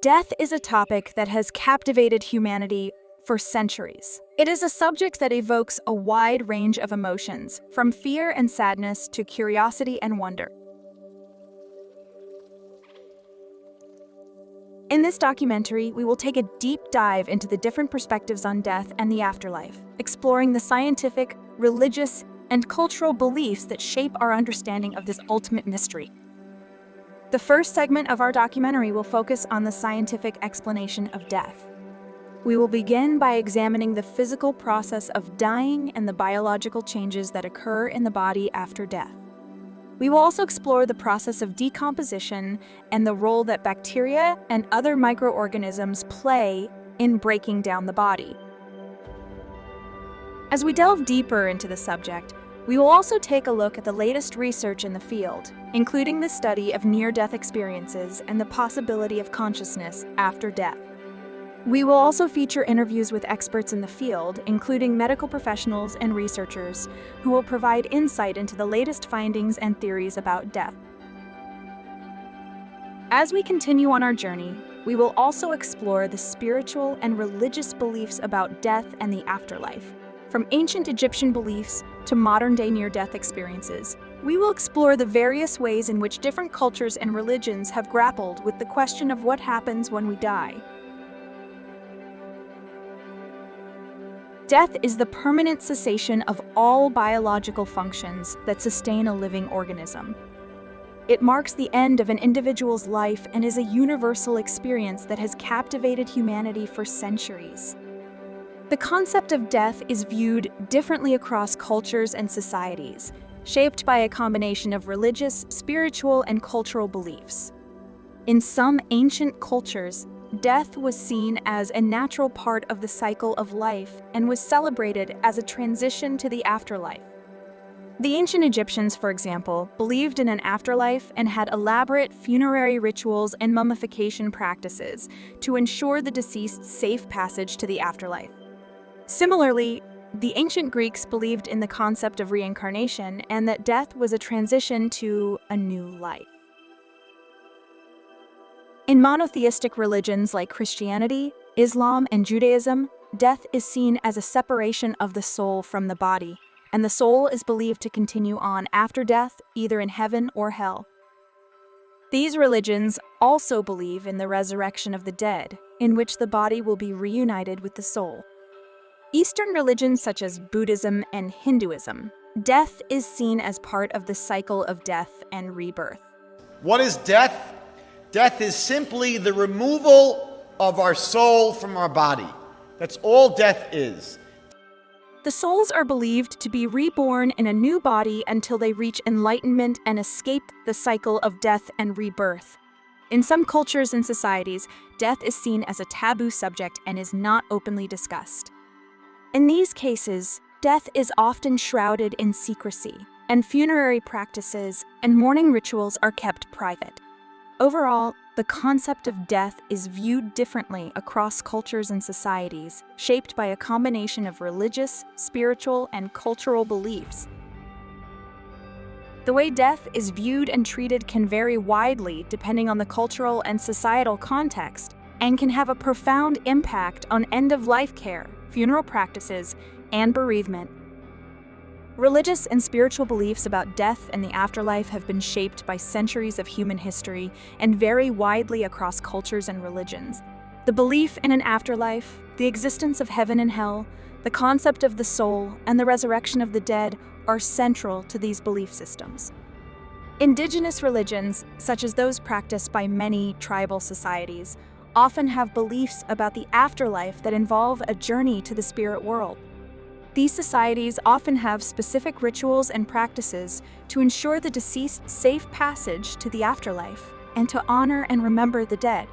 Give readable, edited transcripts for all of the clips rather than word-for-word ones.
Death is a topic that has captivated humanity for centuries. It is a subject that evokes a wide range of emotions, from fear and sadness to curiosity and wonder. In this documentary, we will take a deep dive into the different perspectives on death and the afterlife, exploring the scientific, religious, and cultural beliefs that shape our understanding of this ultimate mystery. The first segment of our documentary will focus on the scientific explanation of death. We will begin by examining the physical process of dying and the biological changes that occur in the body after death. We will also explore the process of decomposition and the role that bacteria and other microorganisms play in breaking down the body. As we delve deeper into the subject, we will also take a look at the latest research in the field, including the study of near-death experiences and the possibility of consciousness after death. We will also feature interviews with experts in the field, including medical professionals and researchers, who will provide insight into the latest findings and theories about death. As we continue on our journey, we will also explore the spiritual and religious beliefs about death and the afterlife. From ancient Egyptian beliefs to modern-day near-death experiences, we will explore the various ways in which different cultures and religions have grappled with the question of what happens when we die. Death is the permanent cessation of all biological functions that sustain a living organism. It marks the end of an individual's life and is a universal experience that has captivated humanity for centuries. The concept of death is viewed differently across cultures and societies, shaped by a combination of religious, spiritual, and cultural beliefs. In some ancient cultures, death was seen as a natural part of the cycle of life and was celebrated as a transition to the afterlife. The ancient Egyptians, for example, believed in an afterlife and had elaborate funerary rituals and mummification practices to ensure the deceased's safe passage to the afterlife. Similarly, the ancient Greeks believed in the concept of reincarnation and that death was a transition to a new life. In monotheistic religions like Christianity, Islam, and Judaism, death is seen as a separation of the soul from the body, and the soul is believed to continue on after death, either in heaven or hell. These religions also believe in the resurrection of the dead, in which the body will be reunited with the soul. Eastern religions such as Buddhism and Hinduism, death is seen as part of the cycle of death and rebirth. What is death? Death is simply the removal of our soul from our body. That's all death is. The souls are believed to be reborn in a new body until they reach enlightenment and escape the cycle of death and rebirth. In some cultures and societies, death is seen as a taboo subject and is not openly discussed. In these cases, death is often shrouded in secrecy, and funerary practices and mourning rituals are kept private. Overall, the concept of death is viewed differently across cultures and societies, shaped by a combination of religious, spiritual, and cultural beliefs. The way death is viewed and treated can vary widely depending on the cultural and societal context, and can have a profound impact on end-of-life care, funeral practices, and bereavement. Religious and spiritual beliefs about death and the afterlife have been shaped by centuries of human history and vary widely across cultures and religions. The belief in an afterlife, the existence of heaven and hell, the concept of the soul, and the resurrection of the dead are central to these belief systems. Indigenous religions, such as those practiced by many tribal societies, often have beliefs about the afterlife that involve a journey to the spirit world. These societies often have specific rituals and practices to ensure the deceased's safe passage to the afterlife and to honor and remember the dead.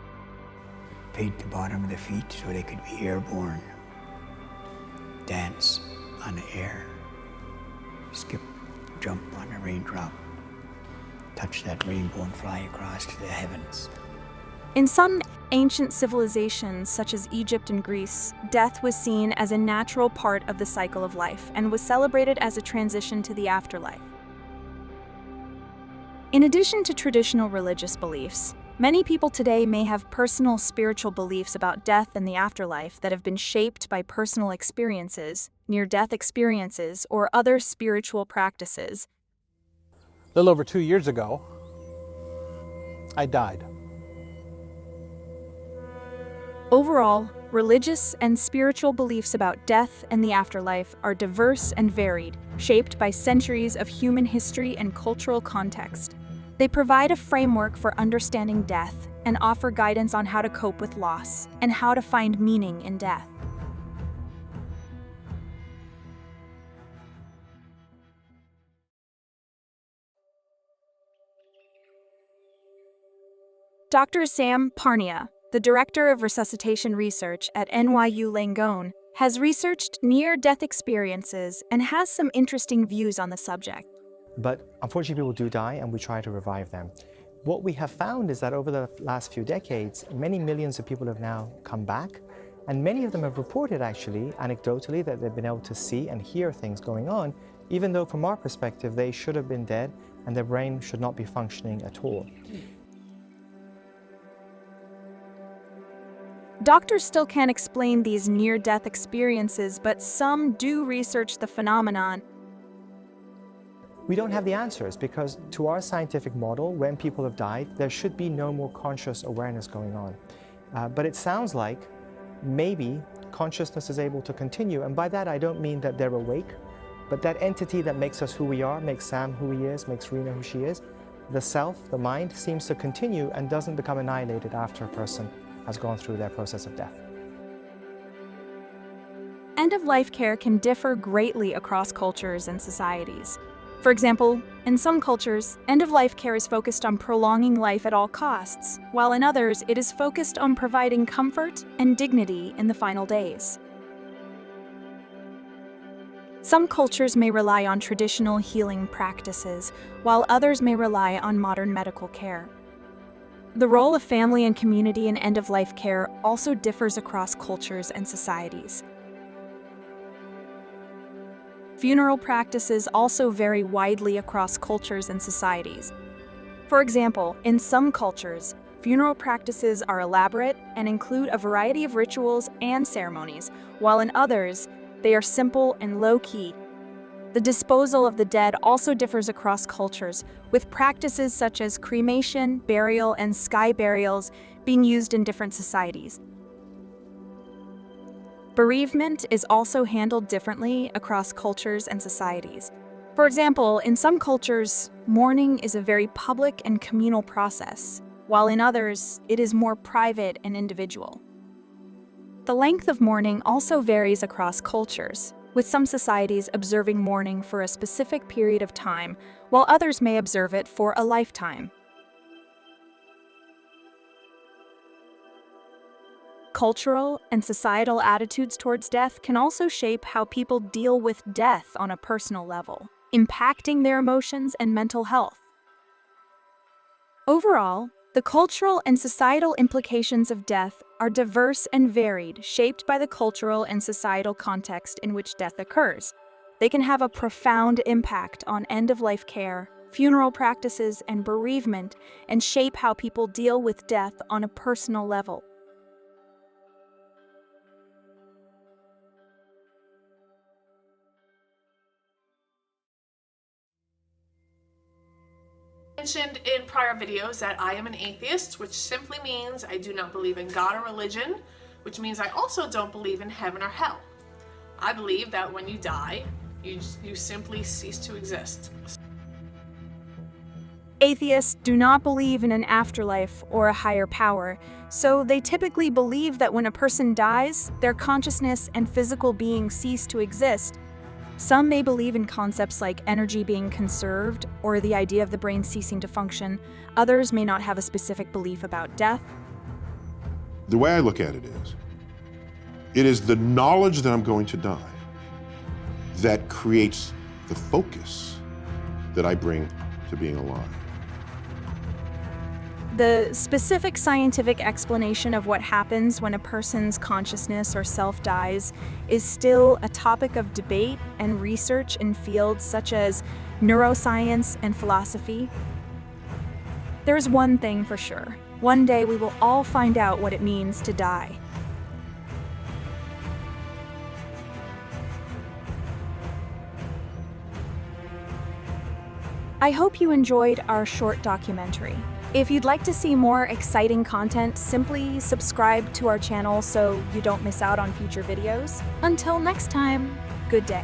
Paint the bottom of the feet so they could be airborne. Dance on the air. Skip, jump on a raindrop. Touch that rainbow and fly across to the heavens. In some ancient civilizations, such as Egypt and Greece, death was seen as a natural part of the cycle of life and was celebrated as a transition to the afterlife. In addition to traditional religious beliefs, many people today may have personal spiritual beliefs about death and the afterlife that have been shaped by personal experiences, near-death experiences, or other spiritual practices. A little over 2 years ago, I died. Overall, religious and spiritual beliefs about death and the afterlife are diverse and varied, shaped by centuries of human history and cultural context. They provide a framework for understanding death and offer guidance on how to cope with loss and how to find meaning in death. Dr. Sam Parnia, the Director of Resuscitation Research at NYU Langone, has researched near-death experiences and has some interesting views on the subject. But unfortunately, people do die, and we try to revive them. What we have found is that over the last few decades, many millions of people have now come back, and many of them have reported, actually, anecdotally, that they've been able to see and hear things going on, even though from our perspective, they should have been dead and their brain should not be functioning at all. Doctors still can't explain these near-death experiences, but some do research the phenomenon. We don't have the answers because to our scientific model, when people have died, there should be no more conscious awareness going on. But it sounds like maybe consciousness is able to continue. And by that, I don't mean that they're awake, but that entity that makes us who we are, makes Sam who he is, makes Rena who she is, the self, the mind, seems to continue and doesn't become annihilated after a person has gone through their process of death. End-of-life care can differ greatly across cultures and societies. For example, in some cultures, end-of-life care is focused on prolonging life at all costs, while in others, it is focused on providing comfort and dignity in the final days. Some cultures may rely on traditional healing practices, while others may rely on modern medical care. The role of family and community in end-of-life care also differs across cultures and societies. Funeral practices also vary widely across cultures and societies. For example, in some cultures, funeral practices are elaborate and include a variety of rituals and ceremonies, while in others, they are simple and low-key. The disposal of the dead also differs across cultures, with practices such as cremation, burial, and sky burials being used in different societies. Bereavement is also handled differently across cultures and societies. For example, in some cultures, mourning is a very public and communal process, while in others, it is more private and individual. The length of mourning also varies across cultures, with some societies observing mourning for a specific period of time, while others may observe it for a lifetime. Cultural and societal attitudes towards death can also shape how people deal with death on a personal level, impacting their emotions and mental health. Overall, the cultural and societal implications of death are diverse and varied, shaped by the cultural and societal context in which death occurs. They can have a profound impact on end-of-life care, funeral practices, and bereavement, and shape how people deal with death on a personal level. Mentioned in prior videos that I am an atheist, which simply means I do not believe in God or religion, which means I also don't believe in heaven or hell. I believe that when you die, you simply cease to exist. Atheists do not believe in an afterlife or a higher power, so they typically believe that when a person dies, their consciousness and physical being cease to exist, Some may believe in concepts like energy being conserved or the idea of the brain ceasing to function. Others may not have a specific belief about death. The way I look at it is the knowledge that I'm going to die that creates the focus that I bring to being alive. The specific scientific explanation of what happens when a person's consciousness or self dies is still a topic of debate and research in fields such as neuroscience and philosophy. There's one thing for sure. One day we will all find out what it means to die. I hope you enjoyed our short documentary. If you'd like to see more exciting content, simply subscribe to our channel so you don't miss out on future videos. Until next time, good day.